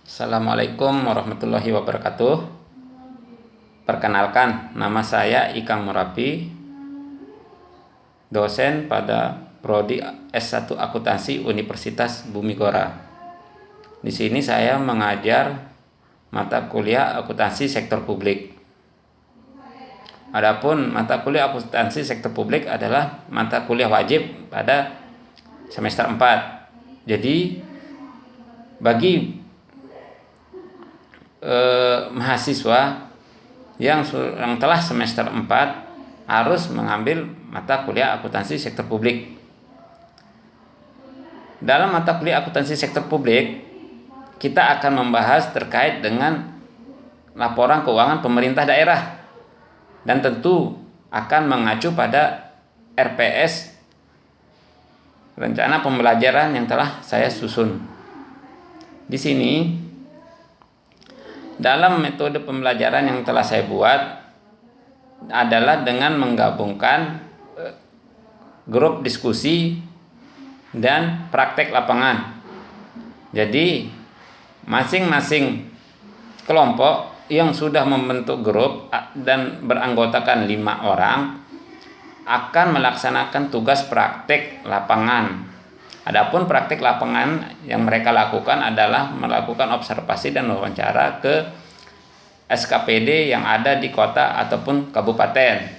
Assalamualaikum warahmatullahi wabarakatuh. Perkenalkan, nama saya Ikang Murapi, dosen pada Prodi S1 Akuntansi Universitas Bumi Gora. Di sini saya mengajar mata kuliah akuntansi sektor publik. Adapun mata kuliah akuntansi sektor publik adalah mata kuliah wajib pada semester 4. Jadi bagi mahasiswa yang telah semester 4 harus mengambil mata kuliah akuntansi sektor publik. Dalam mata kuliah akuntansi sektor publik, kita akan membahas terkait dengan laporan keuangan pemerintah daerah dan tentu akan mengacu pada RPS, rencana pembelajaran yang telah saya susun. Di sini dalam metode pembelajaran yang telah saya buat adalah dengan menggabungkan grup diskusi dan praktek lapangan. Jadi masing-masing kelompok yang sudah membentuk grup dan beranggotakan 5 orang akan melaksanakan tugas praktek lapangan. Adapun praktik lapangan yang mereka lakukan adalah melakukan observasi dan wawancara ke SKPD yang ada di kota ataupun kabupaten.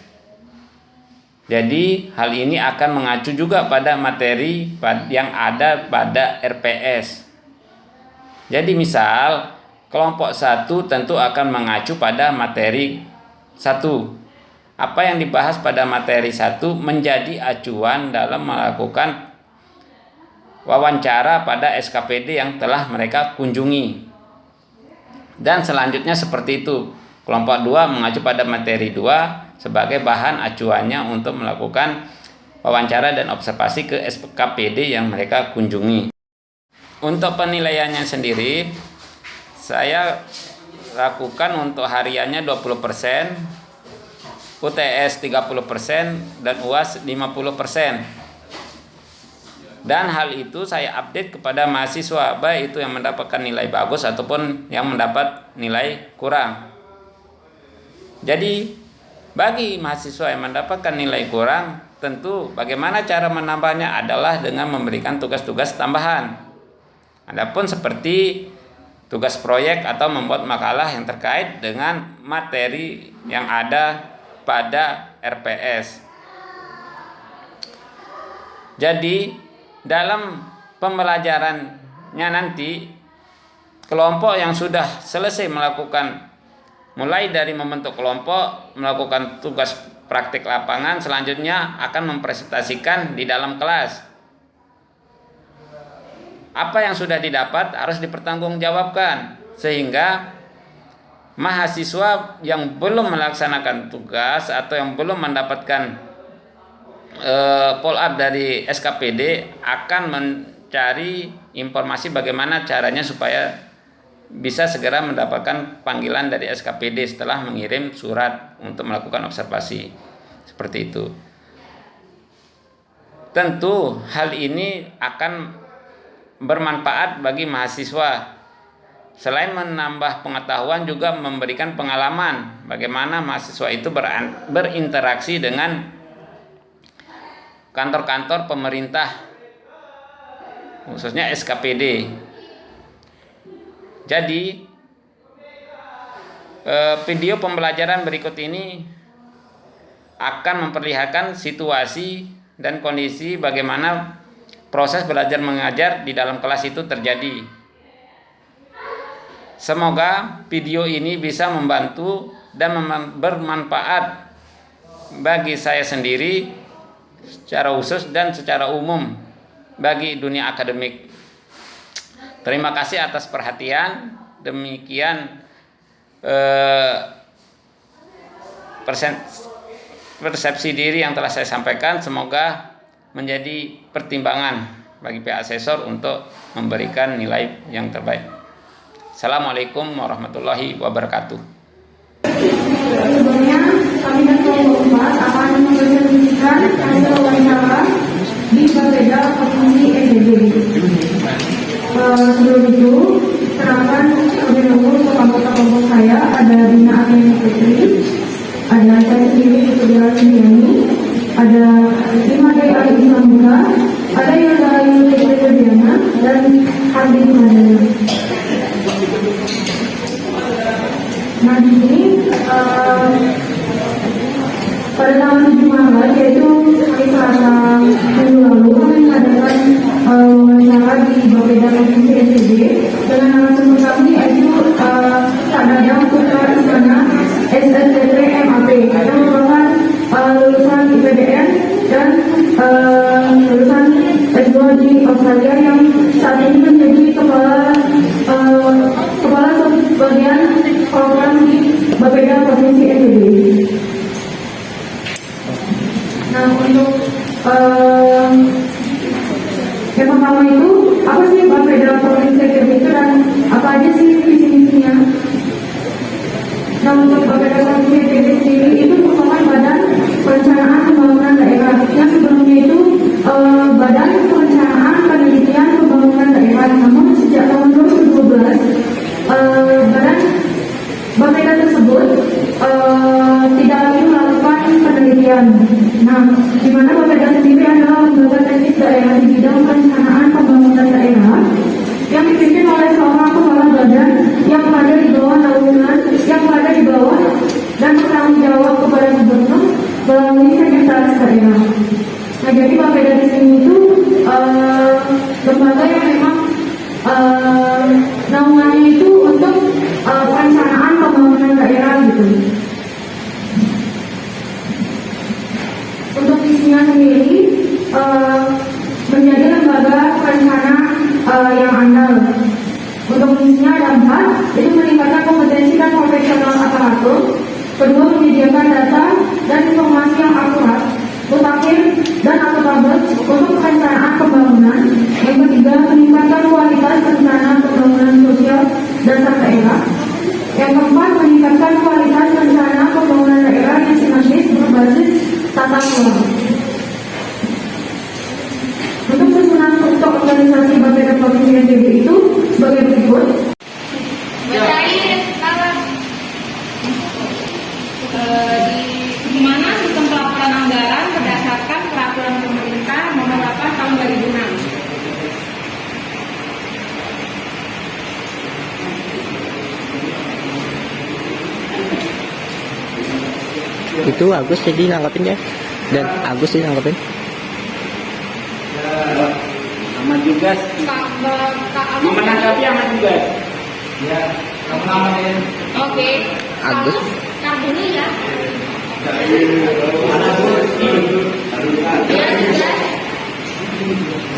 Jadi hal ini akan mengacu juga pada materi yang ada pada RPS. Jadi misal kelompok 1 tentu akan mengacu pada materi 1. Apa yang dibahas pada materi 1 menjadi acuan dalam melakukan wawancara pada SKPD yang telah mereka kunjungi. Dan selanjutnya seperti itu. Kelompok 2 mengacu pada materi 2 sebagai bahan acuannya untuk melakukan wawancara dan observasi ke SKPD yang mereka kunjungi. Untuk penilaiannya sendiri, saya lakukan untuk hariannya 20%, UTS 30%, dan UAS 50%. Dan hal itu saya update kepada mahasiswa, baik itu yang mendapatkan nilai bagus ataupun yang mendapat nilai kurang. Jadi bagi mahasiswa yang mendapatkan nilai kurang, tentu bagaimana cara menambahnya adalah dengan memberikan tugas-tugas tambahan. Adapun seperti tugas proyek atau membuat makalah yang terkait dengan materi yang ada pada RPS. Jadi dalam pembelajarannya nanti, kelompok yang sudah selesai melakukan, mulai dari membentuk kelompok, melakukan tugas praktik lapangan, selanjutnya akan mempresentasikan di dalam kelas. Apa yang sudah didapat harus dipertanggungjawabkan, sehingga mahasiswa yang belum melaksanakan tugas atau yang belum mendapatkan follow up dari SKPD akan mencari informasi bagaimana caranya supaya bisa segera mendapatkan panggilan dari SKPD setelah mengirim surat untuk melakukan observasi. Seperti itu. Tentu hal ini akan bermanfaat bagi mahasiswa. Selain menambah pengetahuan, juga memberikan pengalaman bagaimana mahasiswa itu berinteraksi dengan kantor-kantor pemerintah, khususnya SKPD. Jadi video pembelajaran berikut ini akan memperlihatkan situasi dan kondisi bagaimana proses belajar mengajar di dalam kelas itu terjadi. Semoga video ini bisa membantu dan bermanfaat bagi saya sendiri secara khusus dan secara umum bagi dunia akademik. Terima kasih atas perhatian. Demikian persepsi diri yang telah saya sampaikan. Semoga menjadi pertimbangan bagi pihak asesor untuk memberikan nilai yang terbaik. Assalamualaikum warahmatullahi wabarakatuh. Sebelumnya kami dan kelompok 4 akan mempresentasikan hasil wawancara di Bapeda Provinsi NTB. Sebelum itu, perkenalkan terlebih dahulu untuk anggota kelompok saya ada Dina Aryani Fitri, ada saya sendiri Putri Sudiani, ada Imade Ali Islamika, ada Yoga Ayu Fitri dan Hardi Madana. Nah di sini pada tanggal 7 Maret yaitu hari Selasa minggu lalu kami mengadakan wawancara di Bapeda Provinsi NTB dengan narasumber kami yaitu Sadada Putra Istana SSTT MAP yang merupakan lulusan IPDN dan lulusan S2 di Australia yang saat ini menjadi kepala bagian program di Bapeda Provinsi NTB. Nah untuk yang pertama itu apa sih Bapeda Provinsi NTB itu dan apa aja sih visi misinya? Nah untuk Bapeda Provinsi NTB sendiri itu merupakan badan perencanaan pembangunan daerah yang sebelumnya itu badan perencanaan penelitian pembangunan daerah. Namun sejak tahun 2012 badan Bapeda tersebut tidak lagi melakukan penelitian. Nah, di mana Bapeda sendiri adalah lembaga teknis daerah di bidang perencanaan pembangunan daerah yang dipimpin oleh seorang kepala badan yang berada di bawah naungan, yang berada di bawah dan bertanggung jawab kepada gubernur melalui sekretaris daerah. Nah, jadi Bapeda di sini itu lembaga yang memang naungannya itu untuk perencanaan pembangunan daerah gitu. Untuk visinya sendiri menjadi lembaga perencana yang andal. Untuk visinya ada 4, itu meningkatkan kompetensi dan profesional aparatur. Kedua, menyediakan data dan informasi yang akurat, mutakhir dan akuntabel untuk perencanaan pembangunan. Yang ketiga, meningkatkan kualitas rencana pembangunan sosial dasar daerah. Yang keempat, meningkatkan kualitas rencana pembangunan daerah yang sinergis berbasis tata kelola. Untuk susunan struktur organisasi Bapeda Provinsi NTB itu sebagai berikut. Di mana sistem pelaporan anggaran berdasarkan peraturan pemerintah nomor 8 tahun 2006. Itu Agus jadi nanggapin ya, dan Agus jadi nanggapin. Aman juga. Mau menanggapi aman juga. Ya, kamu namanya. Oke. Agus. Dulu ya.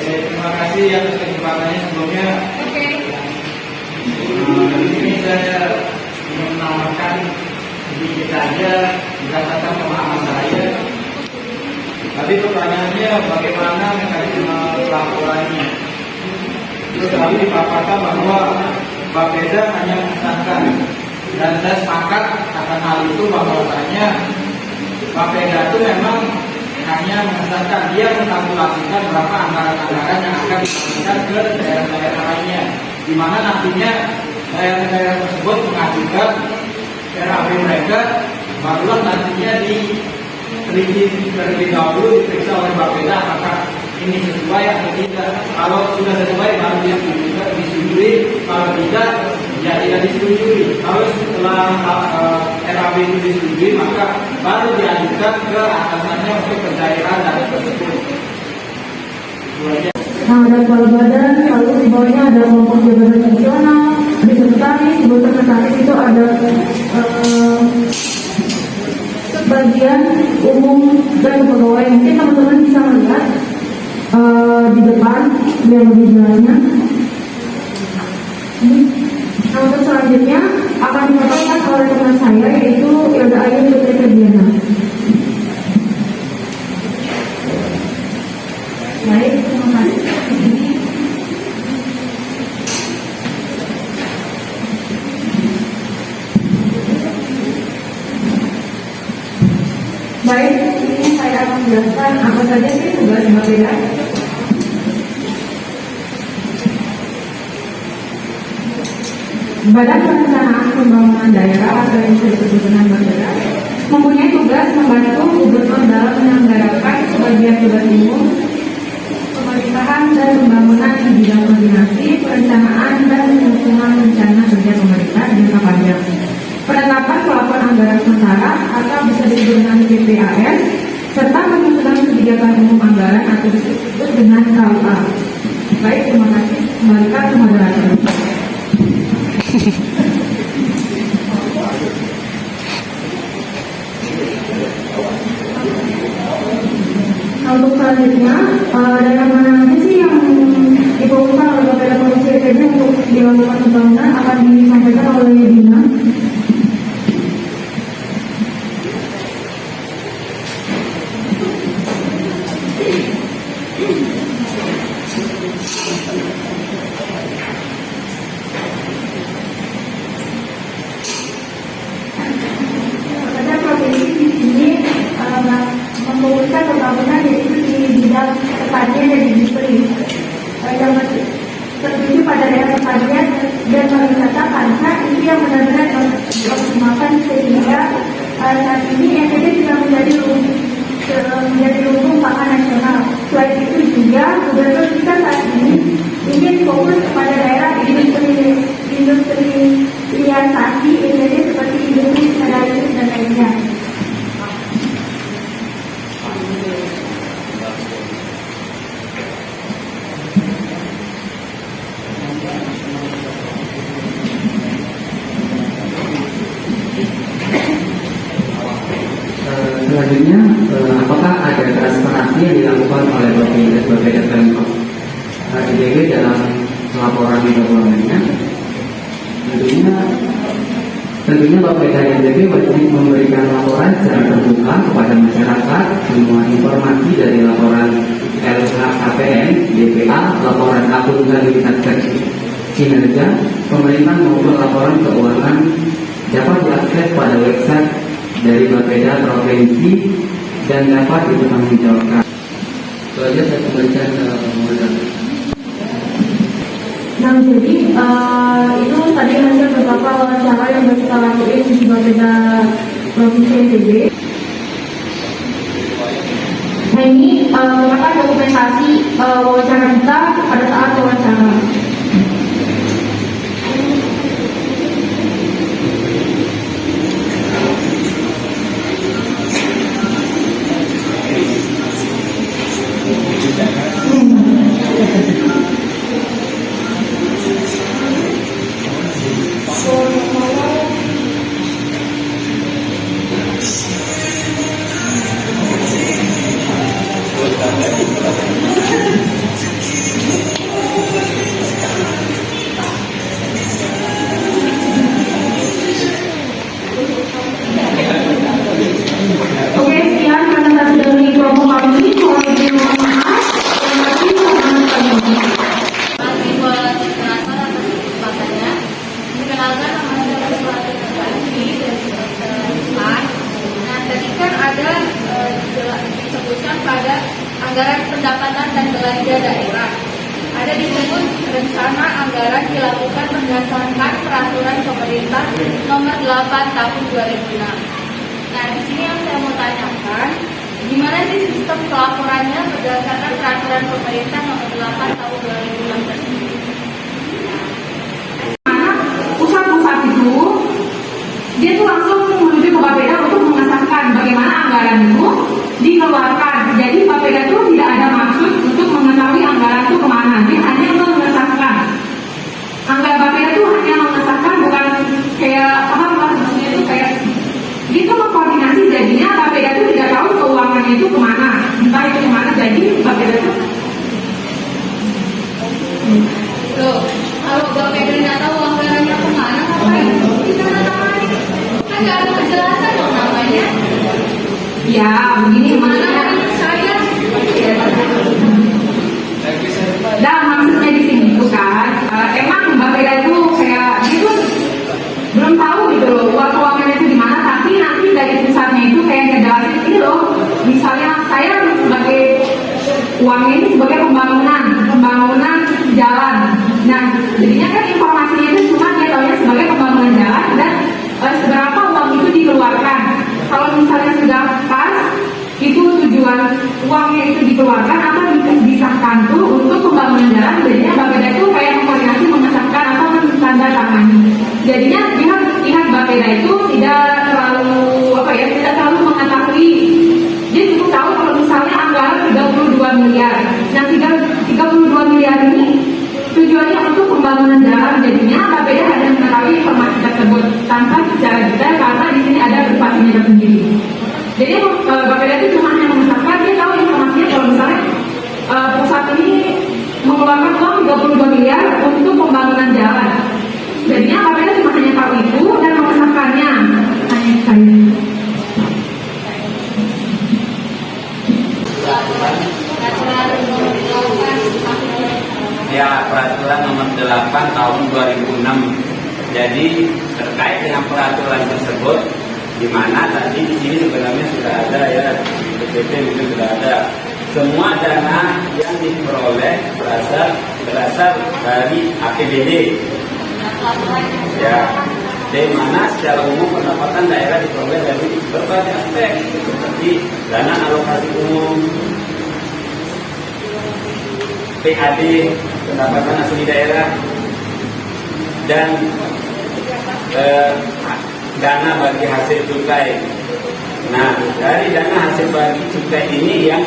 Terima kasih atas kesempatannya sebelumnya. Oke. Ini saya ingin menambahkan sedikit saja berdasarkan pemahaman saya. Tadi pertanyaannya bagaimana mekanisme pelaporannya. Itu tadi dipaparkan bahwa Bapeda hanya mengesahkan, dan saya sepakat akan hal itu bahwasanya Bapeda itu memang hanya mengesahkan, dia mengkalkulasikan berapa anggaran-anggaran yang akan diberikan ke daerah-daerah lainnya, di mana nantinya daerah-daerah tersebut mengajukan RAB mereka, barulah nantinya diteliti terlebih dahulu, diperiksa oleh Bapeda apakah ini sesuai atau tidak. Kalau sudah sesuai baru dia disetujui, kalau tidak ya tidak disetujui. Kalau setelah RAB itu disetujui, maka baru diajukan ke atasannya untuk pencairan dana tersebut. Nah, ada kepala badan, lalu di bawahnya ada kelompok jabatan nasional, di sekretaris, di bawah sekretaris itu ada bagian umum dan kepegawaian. Mungkin teman-teman bisa melihat di depan biar lebih jelasnya. Nah, untuk selanjutnya akan disampaikan oleh teman saya yaitu Yoga Ayu Fitri. Baik, terima kasih. Baik, ini saya akan menjelaskan apa saja sih tugas Bapeda. Badan Perencanaan Pembangunan Daerah atau yang disebut dengan Bapeda mempunyai tugas membantu gubernur dalam menyelenggarakan sebagian tugas umum pemerintahan dan pembangunan di bidang koordinasi, perencanaan, dan penyusunan rencana kerja pemerintah jangka panjang, penetapan pelaporan anggaran sementara atau bisa disebut dengan PPAS, serta penyusunan kebijakan umum anggaran atau disebut dengan KUA. Baik, terima kasih. Kembalikan ke moderator. Untuk selanjutnya, daerah mana aja sih yang difokuskan oleh Bapeda Provinsi NTB untuk dilakukan pembangunan akan disampaikan oleh Dina. Pada provinsi di sini memfokuskan pembangunan yaitu di bidang pertanian dan industri. Yang tertuju pada daerah pertanian dan pariwisata karena itu yang benar-benar dioptimalkan sehingga saat ini NTB sudah menjadi lumbung pangan nasional. Selain itu juga gubernur kita saat ini ingin fokus kepada daerah industri hilirisasi NTB seperti industri sedaris dan lainnya. Selanjutnya, apakah ada transparansi yang dilakukan oleh Bapeda Pemprov IDB dalam laporan keuangannya? Tentunya Bapeda IDB wajib memberikan laporan secara terbuka kepada masyarakat. Semua informasi dari laporan LHKPN, DPA, laporan akuntabilitas kinerja pemerintah maupun laporan keuangan dapat diakses pada website dari Bapeda Provinsi dan dapat dipertanggungjawabkan. Itu aja saya kembalikan ke moderator. Nah, jadi itu tadi hasil beberapa wawancara yang kita lakuin di Bapeda Provinsi NTB. Nah, ini merupakan dokumentasi wawancara kita pada saat wawancara. Oke, sekian presentasi dari kelompok kami. Mohon maaf. Masih buat penjelasan atas kesempatannya. Perkenalkan nama saya Suatu Terbanti dari semester 4. Nah, tadi kan ada disebutkan pada anggaran pendapatan dan belanja daerah. Ada disebut rencana anggaran dilakukan berdasarkan peraturan pemerintah nomor 8 tahun 2006. Nah, di sini yang saya mau tanyakan, gimana sih sistem pelaporannya berdasarkan peraturan pemerintah nomor 8 tahun 2006 tersebut? Pusat-pusat itu dia tuh langsung menuju ke Bapeda untuk mengesahkan bagaimana anggaran itu dikeluarkan. Jadi Bapeda itu tidak ada maksud untuk mengetahui anggaran itu kemana. Dia hanya mengesahkan. Anggaran Bapeda itu hanya mengesahkan, bukan kayak apa maksudnya itu kayak itu mengkoordinasi. Jadinya Bapeda itu tidak tahu keuangannya itu kemana, entah itu kemana. Jadi Bapeda itu Tuh, kalau Bapeda nggak tahu anggarannya kemana, ngapain kita menangani? Kan nggak ada kejelasan dong namanya. ya begini Gimana maksudnya. menurut saya? Dan maksudnya di sini itu kan emang Bapeda itu kayak gitu belum tahu gitu loh uang-uangnya itu di mana, tapi nanti dari pusatnya itu kayak ngejelasin ini loh, misalnya saya sebagai uang ini sebagai pembangunan jalan. Nah, jadinya kan informasinya itu cuma dia tahunya sebagai pembangunan jalan dan seberapa uang itu dikeluarkan. Kalau misalnya sudah pas, itu tujuan uangnya itu dikeluarkan atau disahkan tuh untuk pembangunan jalan, jadinya Bapeda itu kayak koordinasi mengesahkan atau menandatangani. Jadinya pihak Bapeda itu tidak terlalu mengetahui. Dia cukup tahu kalau misalnya anggaran 32 miliar. Nah, 32 miliar ini tujuannya untuk pembangunan jalan. Jadinya Bapeda hanya mengetahui informasi tersebut tanpa secara detail karena di sini ada privasinya tersendiri. Jadi Bapeda itu cuma hanya mengesahkan, dia tahu informasinya kalau misalnya pusat ini mengeluarkan uang 32 miliar untuk pembangunan jalan. Jadinya Bapeda cuma hanya tahu itu dan mengesahkannya. Hanya saya. Ya, peraturan nomor 8 tahun 2006. Jadi terkait dengan peraturan tersebut, di mana tadi di sini sebenarnya sudah ada ya, PPT itu sudah ada. Semua dana yang diperoleh berasal dari APBD. Ya, di mana secara umum pendapatan daerah diperoleh dari berbagai aspek seperti dana alokasi umum, PAD, pendapatan asli daerah, dan dana bagi hasil cukai. Nah, dari dana hasil bagi cukai ini yang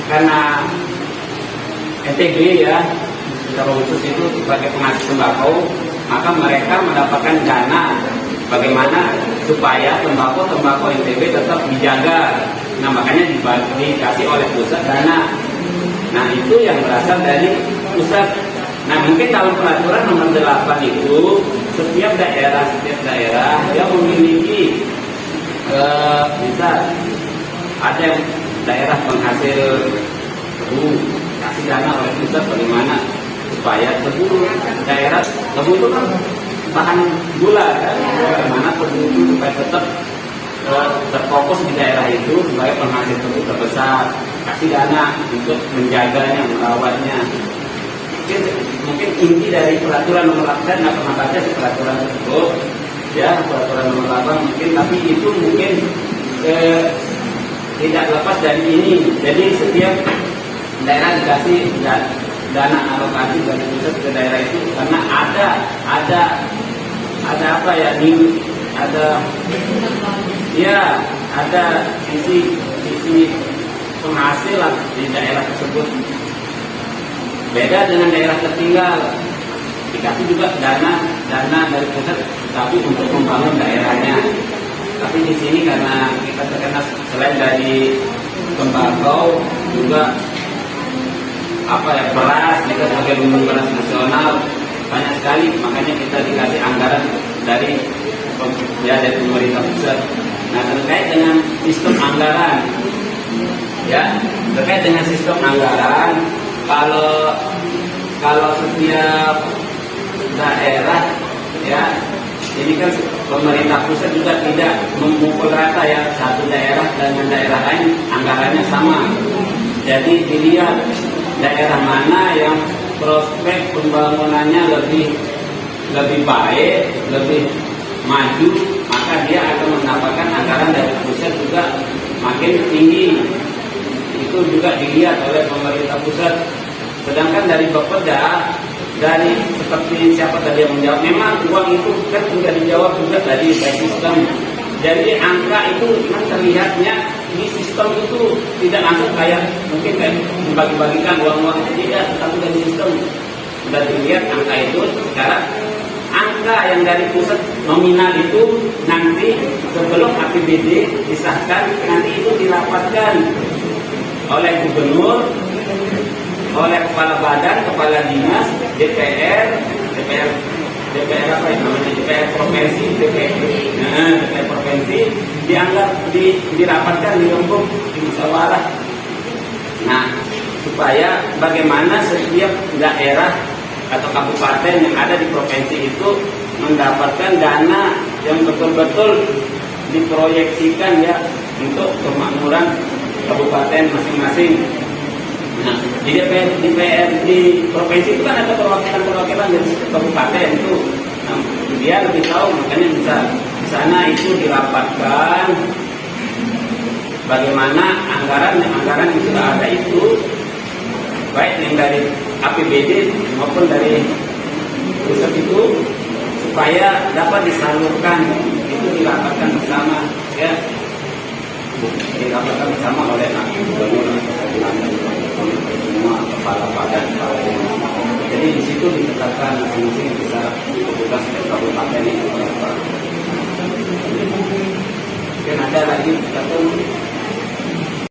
karena NTB ya, secara khusus itu sebagai penghasil tembakau, maka mereka mendapatkan dana bagaimana supaya tembakau NTB tetap dijaga. Nah, makanya dikasih oleh pusat dana. Nah, itu yang berasal dari pusat. Nah, mungkin dalam peraturan nomor 8 itu setiap daerah yang memiliki bisa ada daerah penghasil tebu, kasih dana oleh pusat bagaimana supaya tebu daerah tebu itu kan bahan gula kan, bagaimana tebu itu supaya tetap terfokus di daerah itu sebagai penghasil tebu terbesar, kasih dana untuk menjaganya, merawatnya. Mungkin inti dari peraturan nomor 8, nggak pernah baca si peraturan tersebut ya, peraturan nomor 8 mungkin, tapi itu mungkin tidak lepas dari ini. Jadi setiap daerah dikasih dana alokasi dari pusat ke daerah itu karena ada apa ya, ada sisi penghasilan di daerah tersebut. Beda dengan daerah tertinggal, dikasih juga dana dari pusat, tapi untuk membangun daerahnya. Tapi di sini karena kita terkena selain dari tembakau juga beras, kita sebagai lumbung beras nasional banyak sekali, makanya kita dikasih anggaran dari pemerintah pusat. Nah, terkait dengan sistem anggaran, kalau setiap daerah ya, ini kan pemerintah pusat juga tidak memukul rata ya, satu daerah dengan daerah lain anggarannya sama. Jadi dilihat daerah mana yang prospek pembangunannya lebih baik, lebih maju, maka dia akan mendapatkan anggaran dari pusat juga makin tinggi. Itu juga dilihat oleh pemerintah pusat. Sedangkan dari Bapeda, dari seperti siapa tadi yang menjawab, memang uang itu kan sudah dijawab juga dari sistem. Jadi angka itu memang terlihatnya di sistem itu tidak langsung kayak mungkin kayak membagi-bagikan uang-uang itu tidak, tapi dari sistem sudah dilihat angka itu. Sekarang angka yang dari pusat nominal itu nanti sebelum APBD disahkan, nanti itu dirapatkan oleh gubernur, oleh kepala badan, kepala dinas, DPR apa yang namanya, DPR provinsi, DPR provinsi dianggap dirapatkan, dirembuk, di musyawarah. Nah, supaya bagaimana setiap daerah atau kabupaten yang ada di provinsi itu mendapatkan dana yang betul-betul diproyeksikan ya untuk kemakmuran kabupaten masing-masing. Nah, di DPR di provinsi itu kan ada perwakilan dari kabupaten itu. Nah, dia lebih tahu, makanya bisa di sana itu dirapatkan bagaimana anggaran yang sudah ada itu, baik yang dari APBD maupun dari pusat itu, supaya dapat disalurkan, itu dirapatkan bersama, ya, dirapatkan bersama oleh gubernur semua kepala badan. Jadi di situ ditetapkan masing-masing bisa tugas dari kabupaten itu. Mungkin ada lagi kita